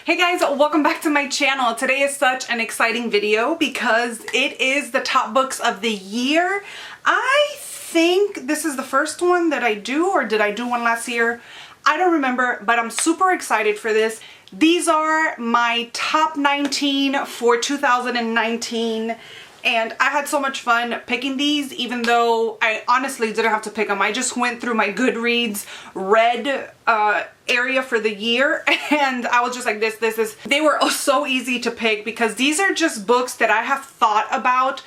Hey guys, welcome back to my channel. Today is such an exciting video because it is the top books of the year. I think this is the first one that I do, or did I do one last year? I don't remember, but I'm super excited for this. These are my top 19 for 2019. And I had so much fun picking these, even though I honestly didn't have to pick them. I just went through my Goodreads read area for the year, and I was just like, this. They were so easy to pick because these are just books that I have thought about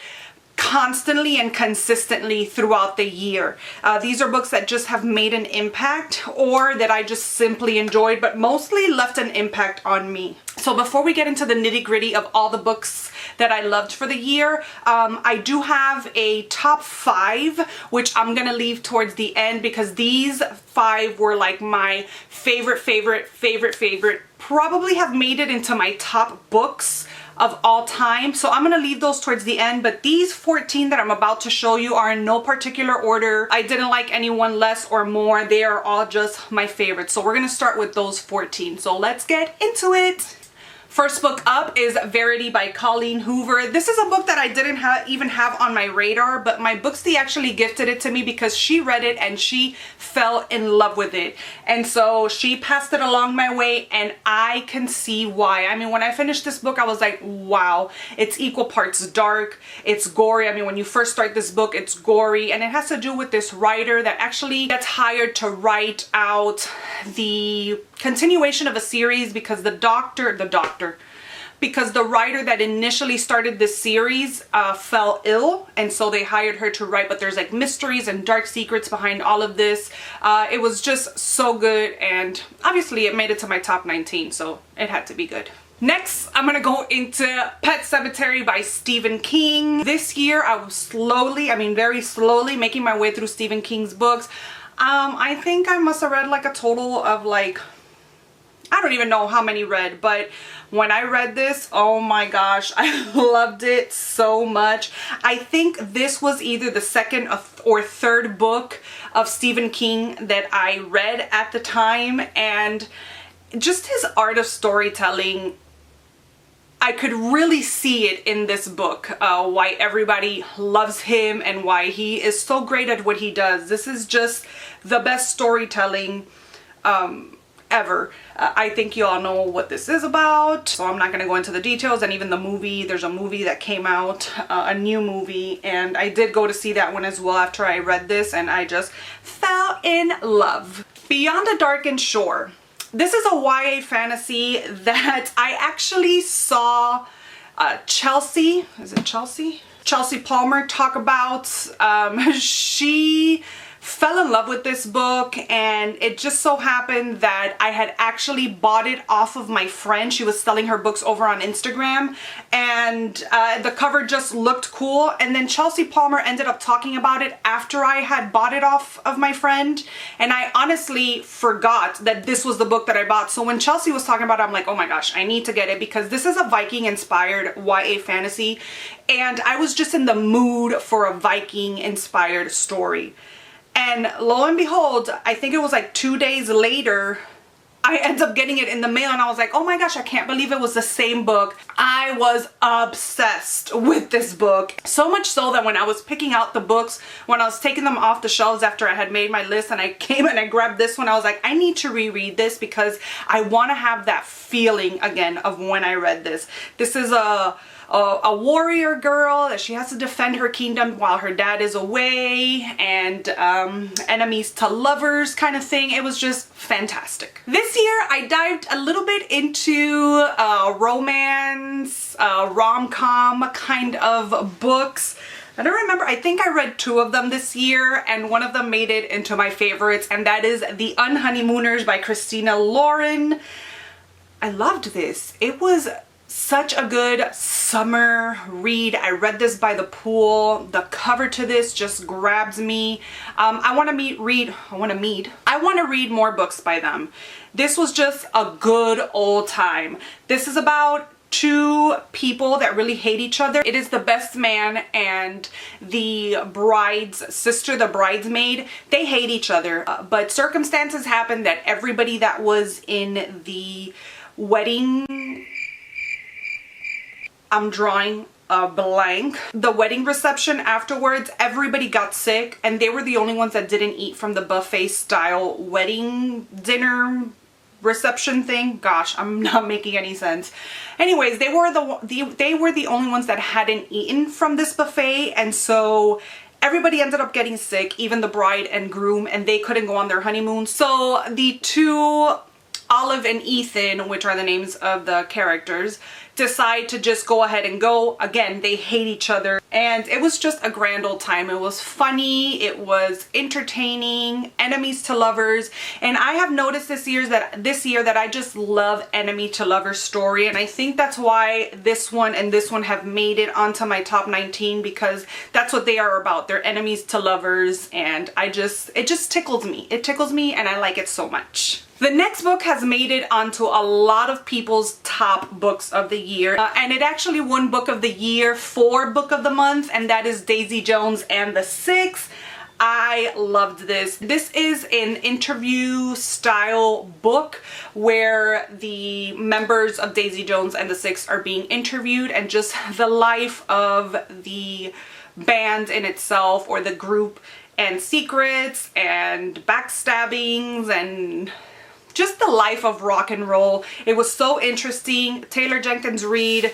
constantly and consistently throughout the year. These are books that just have made an impact, or that I just simply enjoyed, but mostly left an impact on me. So before we get into the nitty-gritty of all the books that I loved for the year, I do have a top 5, which I'm gonna leave towards the end because these 5 were like my favorite, probably have made it into my top books of all time. So I'm gonna leave those towards the end, but these 14 that I'm about to show you are in no particular order. I didn't like any one less or more. They are all just my favorites. So we're gonna start with those 14. So let's get into it. First book up is Verity by Colleen Hoover. This is a book that I didn't even have on my radar, but my booksie actually gifted it to me because she read it and she fell in love with it. And so she passed it along my way, and I can see why. I mean, when I finished this book, I was like, wow, it's equal parts dark, it's gory. I mean, when you first start this book, it's gory, and it has to do with this writer that actually gets hired to write out the continuation of a series because the writer that initially started this series fell ill, and so they hired her to write, but there's like mysteries and dark secrets behind all of this. It was just so good, and obviously it made it to my top 19, so it had to be good. Next, I'm gonna go into Pet Sematary by Stephen King. This year I was very slowly making my way through Stephen King's books. I think I must have read like a total of like, I don't even know how many read, but when I read this, oh my gosh, I loved it so much. I think this was either the second or third book of Stephen King that I read at the time, and just his art of storytelling, I could really see it in this book, why everybody loves him and why he is so great at what he does. This is just the best storytelling ever. I think you all know what this is about, so I'm not going to go into the details. And even the movie, there's a movie that came out, a new movie, and I did go to see that one as well after I read this, and I just fell in love. Beyond a Darkened Shore. This is a YA fantasy that I actually saw Chelsea Palmer talk about. She fell in love with this book, and it just so happened that I had actually bought it off of my friend. She was selling her books over on Instagram, and the cover just looked cool, and then Chelsea Palmer ended up talking about it after I had bought it off of my friend, and I honestly forgot that this was the book that I bought. So when Chelsea was talking about it, I'm like, oh my gosh, I need to get it because this is a Viking inspired YA fantasy, and I was just in the mood for a Viking inspired story. And lo and behold, I think it was like 2 days later, I ended up getting it in the mail, and I was like, oh my gosh, I can't believe it was the same book. I was obsessed with this book. So much so that when I was picking out the books, when I was taking them off the shelves after I had made my list and I came and I grabbed this one, I was like, I need to reread this because I want to have that feeling again of when I read this. This is a warrior girl that she has to defend her kingdom while her dad is away, and enemies to lovers kind of thing. It was just fantastic. This year I dived a little bit into romance, rom-com kind of books. I don't remember, I think I read 2 of them this year, and one of them made it into my favorites, and that is The Unhoneymooners by Christina Lauren. I loved this. It was such a good summer read. I read this by the pool. The cover to this just grabs me. I want to read more books by them. This was just a good old time. This is about 2 people that really hate each other. It is the best man and the bride's sister, the bridesmaid. They hate each other, but circumstances happen that everybody that was in the wedding, I'm drawing a blank. The wedding reception afterwards, everybody got sick and they were the only ones that didn't eat from the buffet style wedding dinner reception thing. Gosh, I'm not making any sense. Anyways, they were the only ones that hadn't eaten from this buffet, and so everybody ended up getting sick, even the bride and groom, and they couldn't go on their honeymoon. So the two, Olive and Ethan, which are the names of the characters, decide to just go ahead and go. Again, they hate each other, and it was just a grand old time. It was funny, it was entertaining, enemies to lovers, and I have noticed this year that I just love enemy to lover story, and I think that's why this one and this one have made it onto my top 19, because that's what they are about. They're enemies to lovers, and it just tickles me. It tickles me and I like it so much. The next book has made it onto a lot of people's top books of the year, and it actually won Book of the Year for Book of the Month, and that is Daisy Jones and the Six. I loved this. This is an interview style book where the members of Daisy Jones and the Six are being interviewed, and just the life of the band in itself, or the group, and secrets and backstabbings and just the life of rock and roll. It was so interesting. Taylor Jenkins Reid.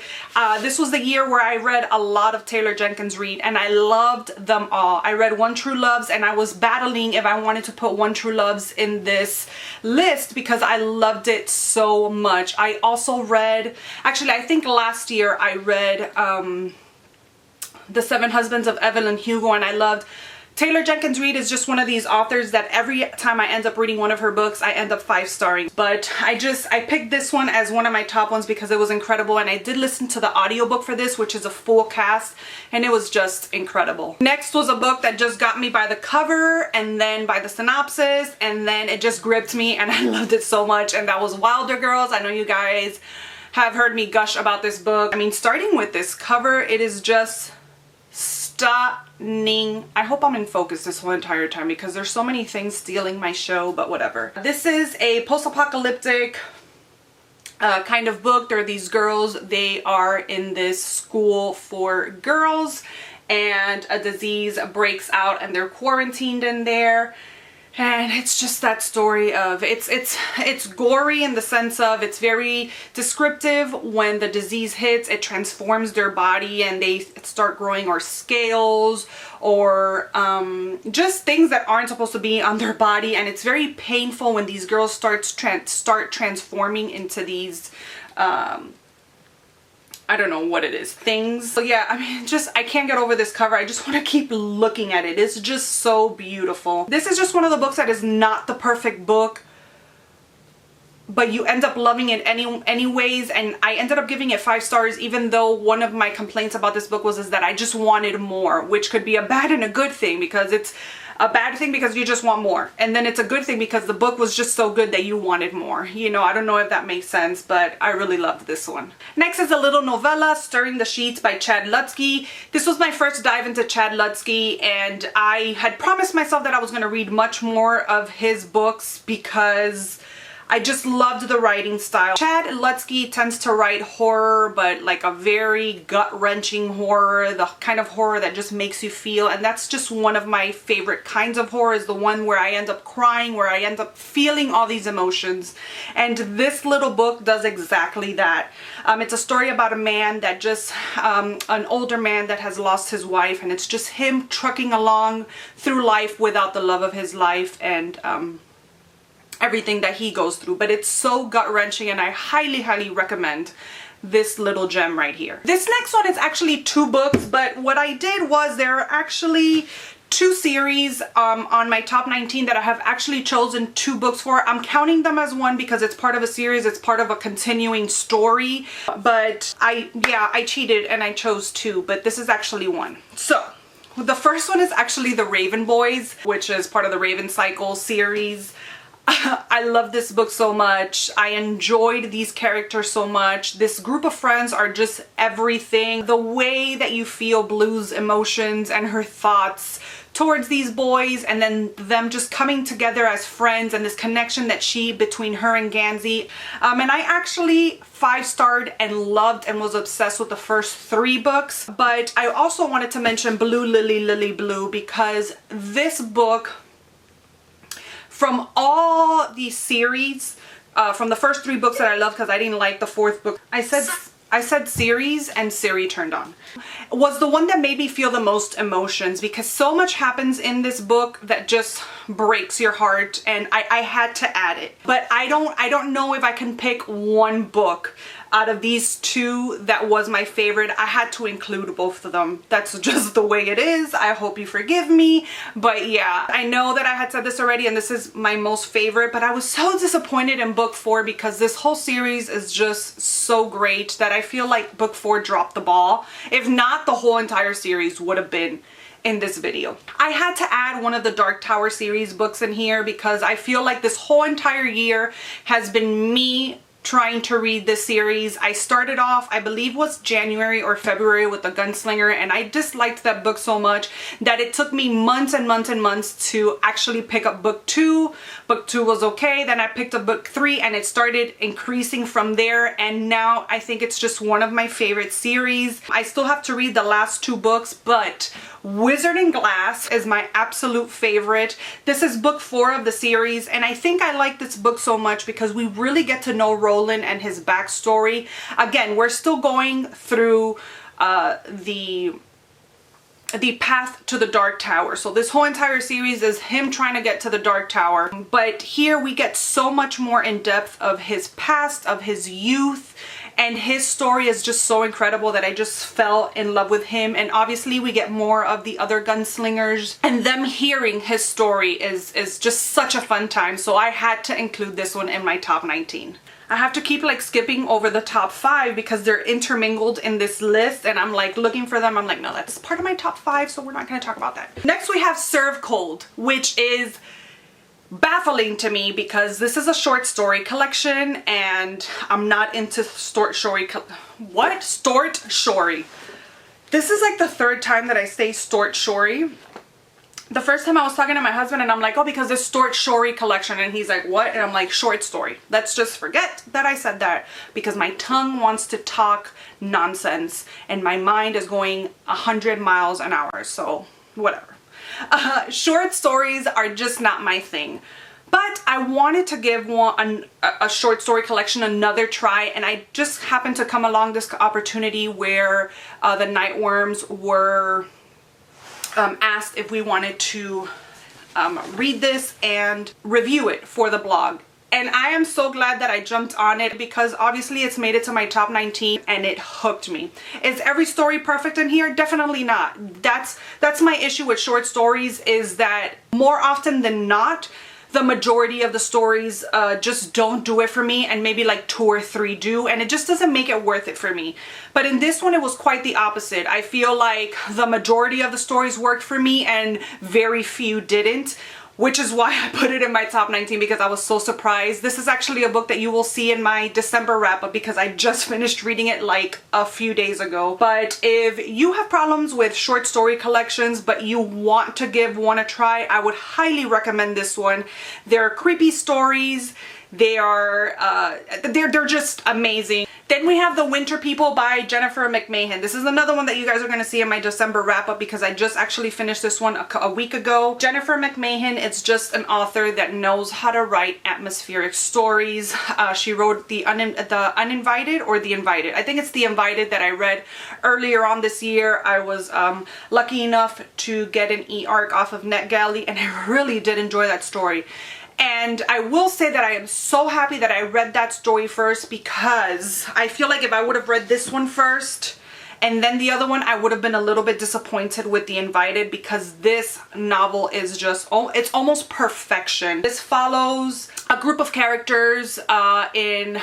This was the year where I read a lot of Taylor Jenkins Reid, and I loved them all. I read One True Loves, and I was battling if I wanted to put One True Loves in this list because I loved it so much. I also read, actually I think last year I read The Seven Husbands of Evelyn Hugo, and I loved Taylor Jenkins Reid. Is just one of these authors that every time I end up reading one of her books, I end up 5-starring. But I picked this one as one of my top ones because it was incredible, and I did listen to the audiobook for this, which is a full cast, and it was just incredible. Next was a book that just got me by the cover and then by the synopsis, and then it just gripped me and I loved it so much, and that was Wilder Girls. I know you guys have heard me gush about this book. I mean, starting with this cover, it is just stunning. I hope I'm in focus this whole entire time because there's so many things stealing my show, but whatever. This is a post-apocalyptic kind of book. There are these girls, they are in this school for girls, and a disease breaks out and they're quarantined in there. And it's just that story of, it's gory in the sense of it's very descriptive. When the disease hits, it transforms their body and they start growing or scales or just things that aren't supposed to be on their body. And it's very painful when these girls start transforming into these I don't know what it is, things. So yeah, I mean, I can't get over this cover. I just want to keep looking at it. It's just so beautiful. This is just one of the books that is not the perfect book, but you end up loving it anyways, and I ended up giving it 5 stars, even though one of my complaints about this book was that I just wanted more, which could be a bad and a good thing, because it's a bad thing because you just want more, and then it's a good thing because the book was just so good that you wanted more. You know, I don't know if that makes sense, but I really loved this one. Next is a little novella, Stirring the Sheets by Chad Lutzke. This was my first dive into Chad Lutzke, and I had promised myself that I was going to read much more of his books because I just loved the writing style. Chad Lutzke tends to write horror, but like a very gut-wrenching horror, the kind of horror that just makes you feel, and that's just one of my favorite kinds of horror, is the one where I end up crying, where I end up feeling all these emotions. And this little book does exactly that. It's a story about a man that just, an older man that has lost his wife, and it's just him trucking along through life without the love of his life, and everything that he goes through. But it's so gut-wrenching, and I highly recommend this little gem right here. This next one is actually 2 books, but what I did was there are actually 2 series on my top 19 that I have actually chosen 2 books for. I'm counting them as one because it's part of a series, it's part of a continuing story, but I cheated and I chose 2, but this is actually one. So the first one is actually The Raven Boys, which is part of the Raven Cycle series. I love this book so much. I enjoyed these characters so much. This group of friends are just everything. The way that you feel Blue's emotions and her thoughts towards these boys, and then them just coming together as friends and this connection that between her and Gansey. And I actually 5-starred and loved and was obsessed with the first 3 books. But I also wanted to mention Blue Lily Lily Blue, because this book, from all the series, from the first 3 books that I loved, because I didn't like the 4th book, I said series and Siri turned on, was the one that made me feel the most emotions, because so much happens in this book that just breaks your heart, and I had to add it. But I don't know if I can pick one book out of these 2 that was my favorite. I had to include both of them. That's just the way it is. I hope you forgive me. But yeah, I know that I had said this already and this is my most favorite, but I was so disappointed in book 4 because this whole series is just so great that I feel like book 4 dropped the ball. If not, the whole entire series would have been in this video. I had to add one of the Dark Tower series books in here because I feel like this whole entire year has been me trying to read this series. I started off, I believe was January or February, with The Gunslinger, and I disliked that book so much that it took me months and months and months to actually pick up book 2. Book 2 was okay, then I picked up book 3 and it started increasing from there, and now I think it's just one of my favorite series. I still have to read the last 2 books, but Wizard and Glass is my absolute favorite. This is book 4 of the series, and I think I like this book so much because we really get to know Roland and his backstory. Again, we're still going through the path to the Dark Tower. So this whole entire series is him trying to get to the Dark Tower. But here we get so much more in depth of his past, of his youth, and his story is just so incredible that I just fell in love with him. And obviously we get more of the other gunslingers, and them hearing his story is just such a fun time. So I had to include this one in my top 19. I have to keep like skipping over the top 5 because they're intermingled in this list, and I'm like looking for them. I'm like, no, that's part of my top 5, so we're not going to talk about that. Next we have Serve Cold, which is baffling to me because this is a short story collection and I'm not into short story. Stort shory. This is like the 3rd time that I say stort shory. The first time I was talking to my husband and I'm like, oh, because this Stort Shory collection, and he's like, what? And I'm like, short story. Let's just forget that I said that because my tongue wants to talk nonsense and my mind is going 100 miles an hour, so whatever. Short stories are just not my thing. But I wanted to give a short story collection another try, and I just happened to come along this opportunity where the Nightworms were asked if we wanted to read this and review it for the blog. And I am so glad that I jumped on it because obviously it's made it to my top 19 and it hooked me. Is every story perfect in here? Definitely not. That's my issue with short stories, is that more often than not, the majority of the stories just don't do it for me, and maybe like 2 or 3 do, and it just doesn't make it worth it for me. But in this one it was quite the opposite. I feel like the majority of the stories worked for me and very few didn't, which is why I put it in my top 19 because I was so surprised. This is actually a book that you will see in my December wrap-up because I just finished reading it like a few days ago. But if you have problems with short story collections but you want to give one a try, I would highly recommend this one. They're creepy stories. They are they're just amazing. Then we have The Winter People by Jennifer McMahon. This is another one that you guys are going to see in my December wrap-up because I just actually finished this one a week ago. Jennifer McMahon is just an author that knows how to write atmospheric stories. She wrote The Uninvited or The Invited. I think it's The Invited that I read earlier on this year. I was lucky enough to get an e-arc off of NetGalley, and I really did enjoy that story. And I will say that I am so happy that I read that story first, because I feel like if I would have read this one first and then the other one, I would have been a little bit disappointed with The Invited, because this novel is just, it's almost perfection. This follows a group of characters in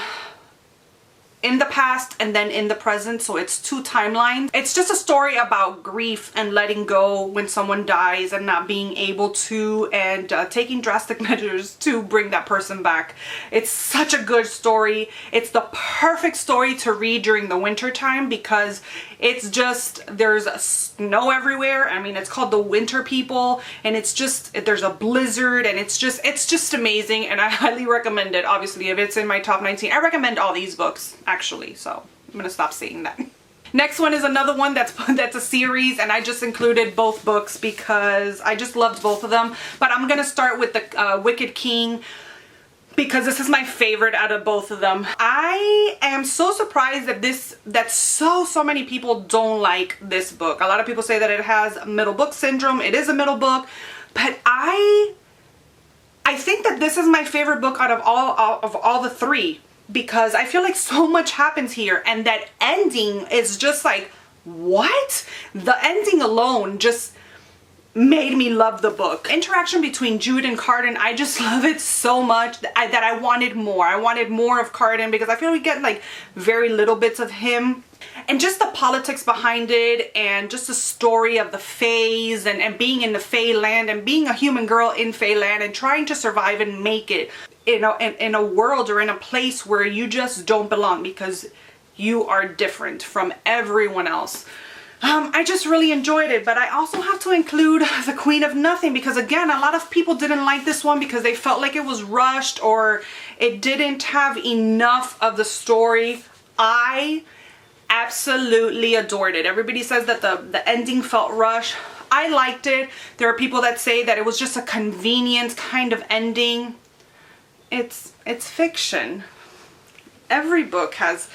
in the past and then in the present, so it's 2 timelines. It's just a story about grief and letting go when someone dies and not being able to, and taking drastic measures to bring that person back. It's such a good story. It's the perfect story to read during the winter time because it's just, there's snow everywhere. I mean, it's called The Winter People, and it's just, there's a blizzard, and it's just amazing, and I highly recommend it. Obviously, if it's in my top 19, I recommend all these books actually, so I'm gonna stop saying that. Next one is another one that's a series, and I just included both books because I just loved both of them. But I'm gonna start with the Wicked King because this is my favorite out of both of them. I am so surprised that so many people don't like this book. A lot of people say that it has middle book syndrome. It is a middle book, but I think that this is my favorite book out of all the 3. Because I feel like so much happens here, and that ending is just like, what? The ending alone just made me love the book. Interaction between Jude and Cardan, I just love it so much that I wanted more. I wanted more of Cardan because I feel we get like very little bits of him. And just the politics behind it, and just the story of the Fays, and being in the Fey land, and being a human girl in Fey land, and trying to survive and make it in a world or in a place where you just don't belong because you are different from everyone else. I just really enjoyed it, but I also have to include The Queen of Nothing because, again, a lot of people didn't like this one because they felt like it was rushed or it didn't have enough of the story. I absolutely adored it. Everybody says that the ending felt rushed. I liked it. There are people that say that it was just a convenient kind of ending. It's fiction. Every book has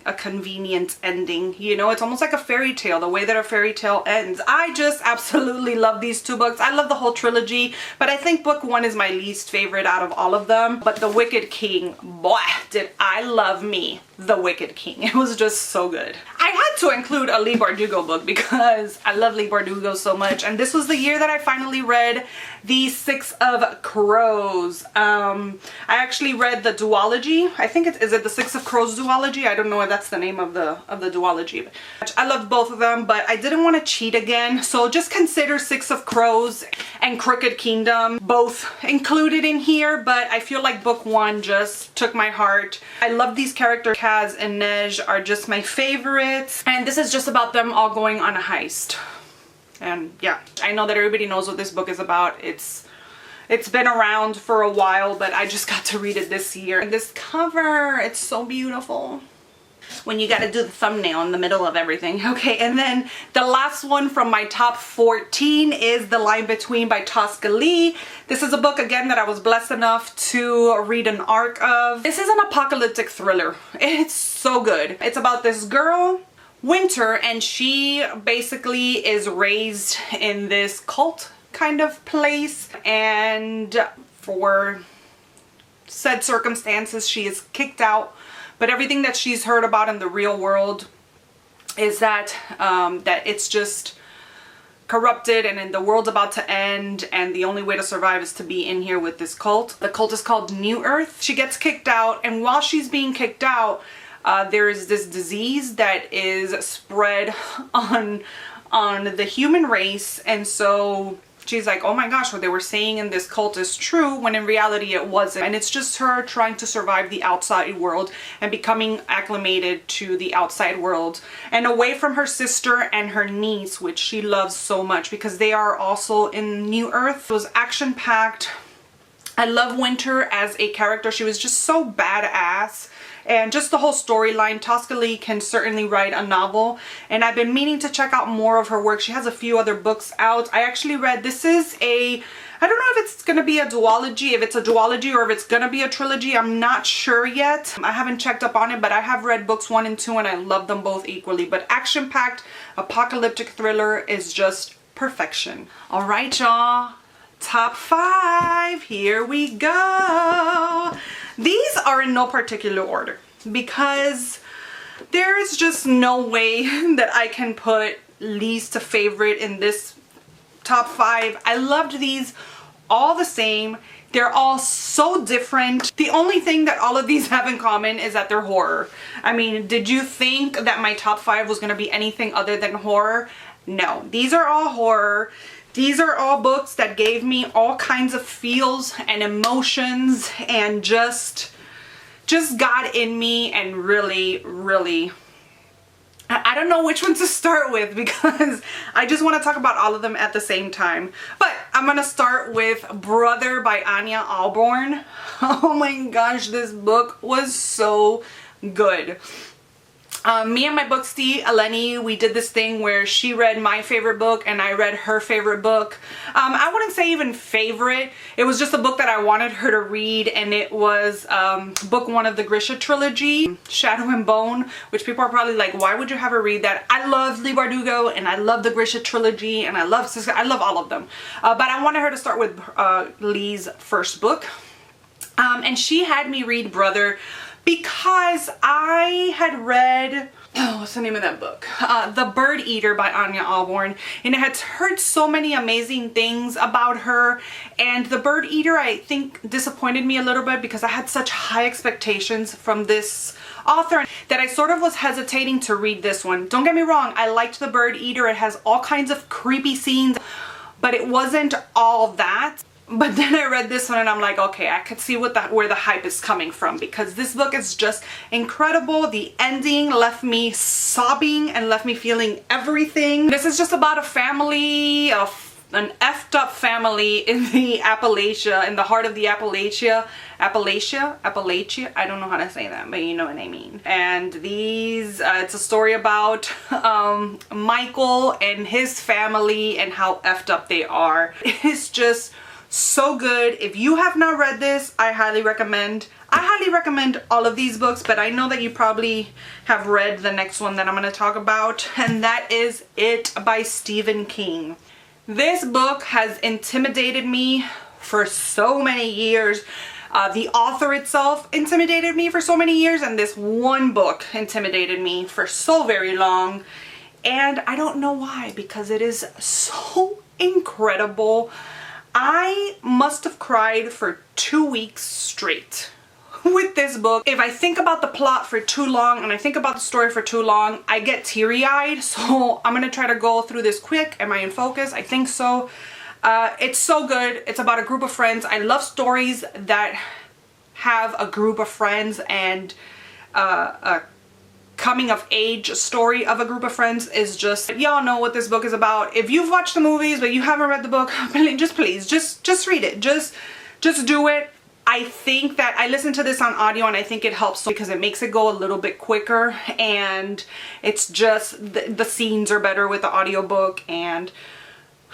a convenient ending, you know. It's almost like a fairy tale, the way that a fairy tale ends. I just absolutely love these 2 books. I love the whole trilogy, but I think book 1 is my least favorite out of all of them. But The Wicked King, boy, did I love me The Wicked King. It was just so good. I had to include a Leigh Bardugo book because I love Leigh Bardugo so much, and this was the year that I finally read The Six of Crows. I actually read the duology. I think is it The Six of Crows duology? I don't know if that's the name of the duology. I loved both of them, but I didn't want to cheat again, so just consider Six of Crows and Crooked Kingdom both included in here. But I feel like book 1 just took my heart. I love these characters. Kaz and Nej are just my favorites, and this is just about them all going on a heist. And yeah, I know that everybody knows what this book is about. It's been around for a while, but I just got to read it this year. And this cover, it's so beautiful when you got to do the thumbnail in the middle of everything. Okay, and then the last one from my top 14 is The Line Between by Tosca Lee. This is a book, again, that I was blessed enough to read an arc of. This is an apocalyptic thriller. It's so good. It's about this girl, Winter, and she basically is raised in this cult kind of place, and for said circumstances she is kicked out. But everything that she's heard about in the real world is that that it's just corrupted, and then the world's about to end, and the only way to survive is to be in here with this cult. The cult is called New Earth. She gets kicked out, and while she's being kicked out, there is this disease that is spread on the human race, and so she's like, oh my gosh, what they were saying in this cult is true, when in reality it wasn't. And it's just her trying to survive the outside world and becoming acclimated to the outside world and away from her sister and her niece, which she loves so much because they are also in New Earth. It was action-packed. I love Winter as a character. She was just so badass. And just the whole storyline. Tosca Lee can certainly write a novel, and I've been meaning to check out more of her work. She has a few other books out. I actually read, this is a, I don't know if it's gonna be a duology, if it's a duology or if it's gonna be a trilogy. I'm not sure yet. I haven't checked up on it, but I have read books 1 and 2 and I love them both equally. But action-packed apocalyptic thriller is just perfection. All right, y'all. Top 5, here we go. These are in no particular order because there is just no way that I can put least to favorite in this top 5. I loved these all the same. They're all so different. The only thing that all of these have in common is that they're horror. I mean, did you think that my top 5 was going to be anything other than horror? No, these are all horror. These are all books that gave me all kinds of feels and emotions and just got in me and really, really, I don't know which one to start with because I just want to talk about all of them at the same time. But I'm going to start with Brother by Anya Alborn. Oh my gosh, this book was so good. Me and my bookstie, Eleni, we did this thing where she read my favorite book and I read her favorite book. I wouldn't say even favorite. It was just a book that I wanted her to read, and it was book 1 of the Grisha trilogy, Shadow and Bone, which people are probably like, why would you have her read that? I love Leigh Bardugo and I love the Grisha trilogy and I love all of them. But I wanted her to start with Leigh's first book. And she had me read Brother because I had read, oh, what's the name of that book? The Bird Eater by Anya Alborn, and I had heard so many amazing things about her. And The Bird Eater, I think, disappointed me a little bit because I had such high expectations from this author that I sort of was hesitating to read this one. Don't get me wrong, I liked The Bird Eater. It has all kinds of creepy scenes, but it wasn't all that. But then I read this one and I'm like, okay, I could see where the hype is coming from, because this book is just incredible. The ending left me sobbing and left me feeling everything. This is just about a family, an effed up family in the Appalachia, in the heart of the Appalachia, I don't know how to say that, but you know what I mean. And these, it's a story about Michael and his family and how effed up they are. It's just so good. If you have not read this, I highly recommend all of these books, but I know that you probably have read the next one that I'm going to talk about, and that is It by Stephen King. This book has intimidated me for so many years. The author itself intimidated me for so many years, and this one book intimidated me for so very long, and I don't know why, because it is so incredible. I must have cried for 2 weeks straight with this book. If I think about the plot for too long and I think about the story for too long, I get teary-eyed. So I'm gonna try to go through this quick. Am I in focus? I think so. It's so good. It's about a group of friends. I love stories that have a group of friends and a coming of age story of a group of friends is just, y'all know what this book is about. If you've watched the movies but you haven't read the book, please just read it. Just do it. I think that I listened to this on audio and I think it helps because it makes it go a little bit quicker, and it's just the scenes are better with the audiobook, and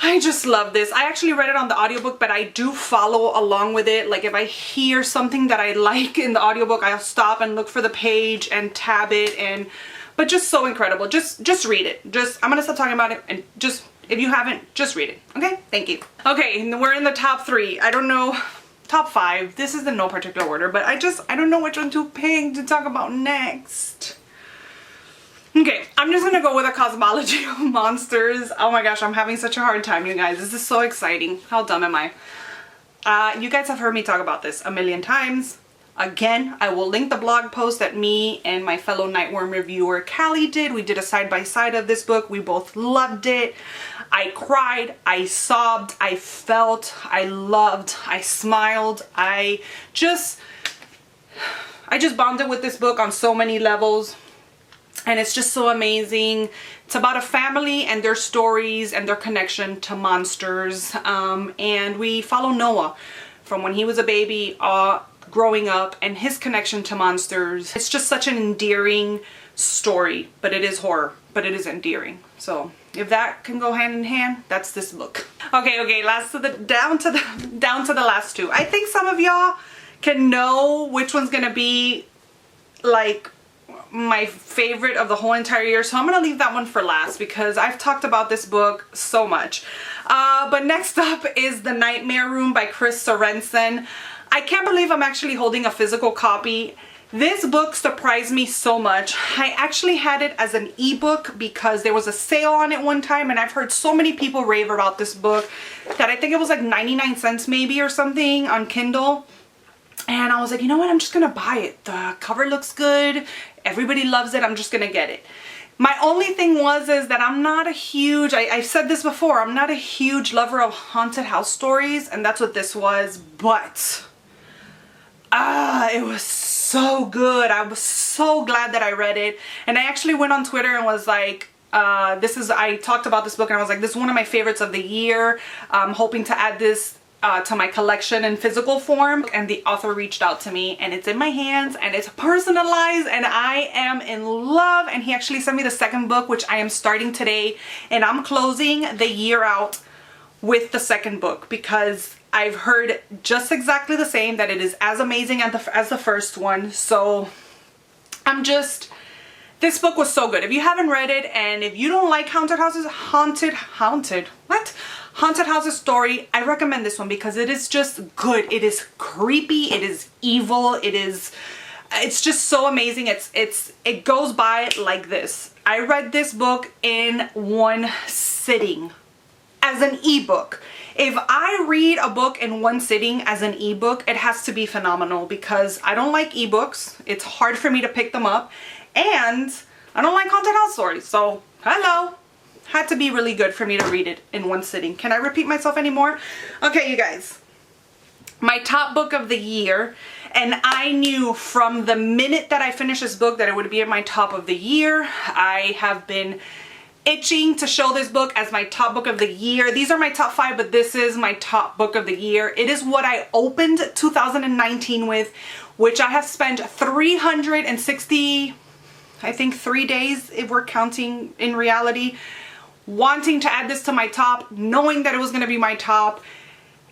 I just love this. I actually read it on the audiobook, but I do follow along with it. Like if I hear something that I like in the audiobook, I'll stop and look for the page and tab it, but just so incredible. Just read it. I'm gonna stop talking about it, and just, if you haven't, just read it. Okay? Thank you. Okay, we're in the top 3. I don't know, top 5. This is in no particular order, but I don't know which one to pick to talk about next. Okay, I'm just gonna go with a cosmology of monsters. Oh my gosh, I'm having such a hard time, you guys. This is so exciting. How dumb am I? You guys have heard me talk about this a million times. Again, I will link the blog post that me and my fellow Nightworm reviewer Callie did. We did a side-by-side of this book. We both loved it. I cried, I sobbed, I felt, I loved, I smiled. I just bonded with this book on so many levels. And it's just so amazing. It's about a family and their stories and their connection to monsters. And we follow Noah from when he was a baby, growing up, and his connection to monsters. It's just such an endearing story, but it is horror, but it is endearing. So if that can go hand in hand, that's this book. Okay, down to the last 2. I think some of y'all can know which one's gonna be like my favorite of the whole entire year, so I'm gonna leave that one for last because I've talked about this book so much. But next up is The Nightmare Room by Chris Sorensen. I can't believe I'm actually holding a physical copy. This book surprised me so much. I actually had it as an ebook because there was a sale on it one time, and I've heard so many people rave about this book that I think it was like 99 cents maybe or something on Kindle. And I was like, you know what, I'm just gonna buy it. The cover looks good, everybody loves it, I'm just gonna get it. My only thing is that I'm not a huge, I've said this before, I'm not a huge lover of haunted house stories, and that's what this was, but it was so good. I was so glad that I read it. And I actually went on Twitter and was like, I talked about this book and I was like, this is one of my favorites of the year. I'm hoping to add this to my collection in physical form, and the author reached out to me and it's in my hands and it's personalized and I am in love. And he actually sent me the second book, which I am starting today, and I'm closing the year out with the second book because I've heard just exactly the same, that it is as amazing as the first one. So this book was so good. If you haven't read it and if you don't like haunted houses story, I recommend this one because it is just good. It is creepy, it is evil, it's just so amazing. It goes by like this. I read this book in one sitting as an ebook. If I read a book in one sitting as an ebook, it has to be phenomenal because I don't like ebooks. It's hard for me to pick them up, and I don't like haunted house stories. So, hello. Had to be really good for me to read it in one sitting. Can I repeat myself anymore? Okay, you guys. My top book of the year, and I knew from the minute that I finished this book that it would be at my top of the year. I have been itching to show this book as my top book of the year. These are my top 5, but this is my top book of the year. It is what I opened 2019 with, which I have spent 360, I think 3 days if we're counting in reality, wanting to add this to my top, knowing that it was going to be my top.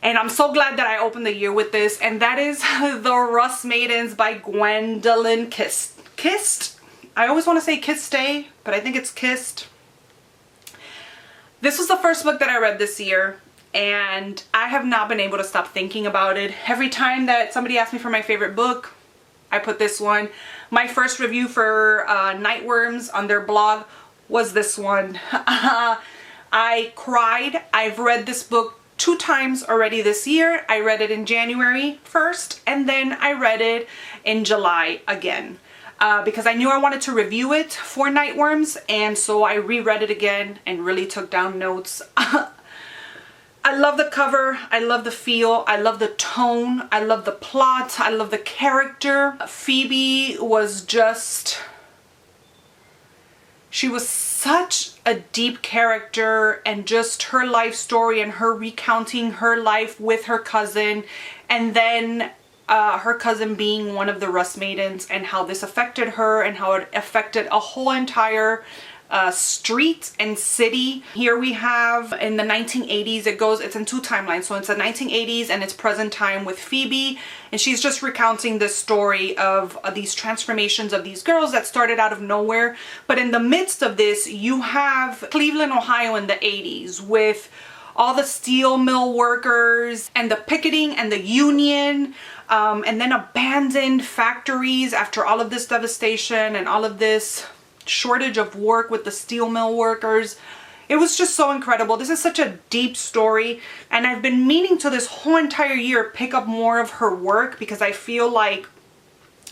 And I'm so glad that I opened the year with this, and that is The Rust Maidens by Gwendolyn Kist. I always want to say Kiste, but I think it's Kist. This was the first book that I read this year, and I have not been able to stop thinking about it. Every time that somebody asks me for my favorite book, I put this one. My first review for Nightworms on their blog was this one. I cried. I've read this book 2 times already this year. I read it in January 1st, and then I read it in July again. Because I knew I wanted to review it for Nightworms, and so I reread it again and really took down notes. I love the cover, I love the feel, I love the tone, I love the plot, I love the character. Phoebe was she was such a deep character, and just her life story and her recounting her life with her cousin, and then her cousin being one of the Rust Maidens, and how this affected her and how it affected a whole entire street and city. Here we have in the 1980s, it's in 2 timelines. So it's the 1980s and it's present time with Phoebe, and she's just recounting this story of these transformations of these girls that started out of nowhere. But in the midst of this, you have Cleveland, Ohio in the 80s with all the steel mill workers and the picketing and the union, and then abandoned factories after all of this devastation and all of this shortage of work with the steel mill workers. It was just so incredible. This is such a deep story, and I've been meaning to this whole entire year pick up more of her work because I feel like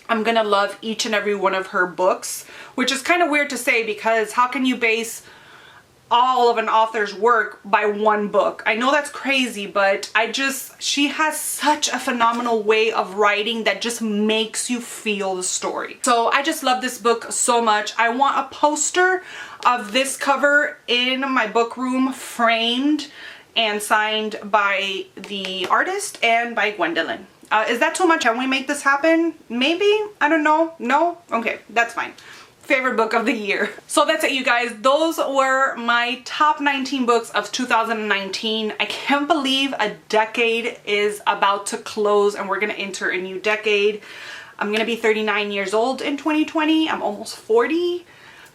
I'm gonna love each and every one of her books, which is kind of weird to say because how can you base all of an author's work by one book? I know that's crazy, but she has such a phenomenal way of writing that just makes you feel the story. So I just love this book so much. I want a poster of this cover in my book room, framed and signed by the artist and by Gwendolyn. Is that too much? Can we make this happen? Maybe? I don't know. No? Okay, that's fine. Favorite book of the year. So that's it, you guys. Those were my top 19 books of 2019. I can't believe a decade is about to close and we're gonna enter a new decade. I'm gonna be 39 years old in 2020. I'm almost 40.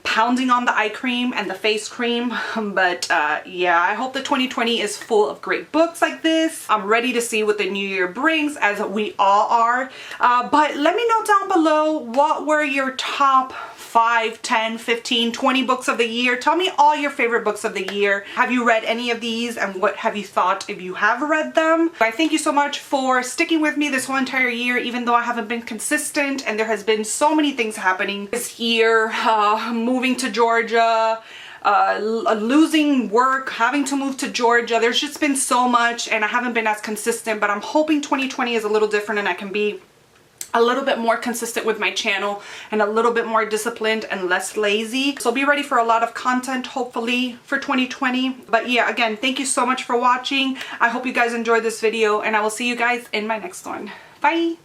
pounding on the eye cream and the face cream. But yeah, I hope that 2020 is full of great books like this. I'm ready to see what the new year brings, as we all are. But let me know down below, what were your top 5, 10, 15, 20 books of the year? Tell me all your favorite books of the year. Have you read any of these, and what have you thought if you have read them? I thank you so much for sticking with me this whole entire year, even though I haven't been consistent and there has been so many things happening this year. Moving to Georgia, losing work, having to move to Georgia. There's just been so much and I haven't been as consistent, but I'm hoping 2020 is a little different and I can be a little bit more consistent with my channel and a little bit more disciplined and less lazy. So be ready for a lot of content, hopefully, for 2020. But yeah, again, thank you so much for watching. I hope you guys enjoyed this video, and I will see you guys in my next one. Bye!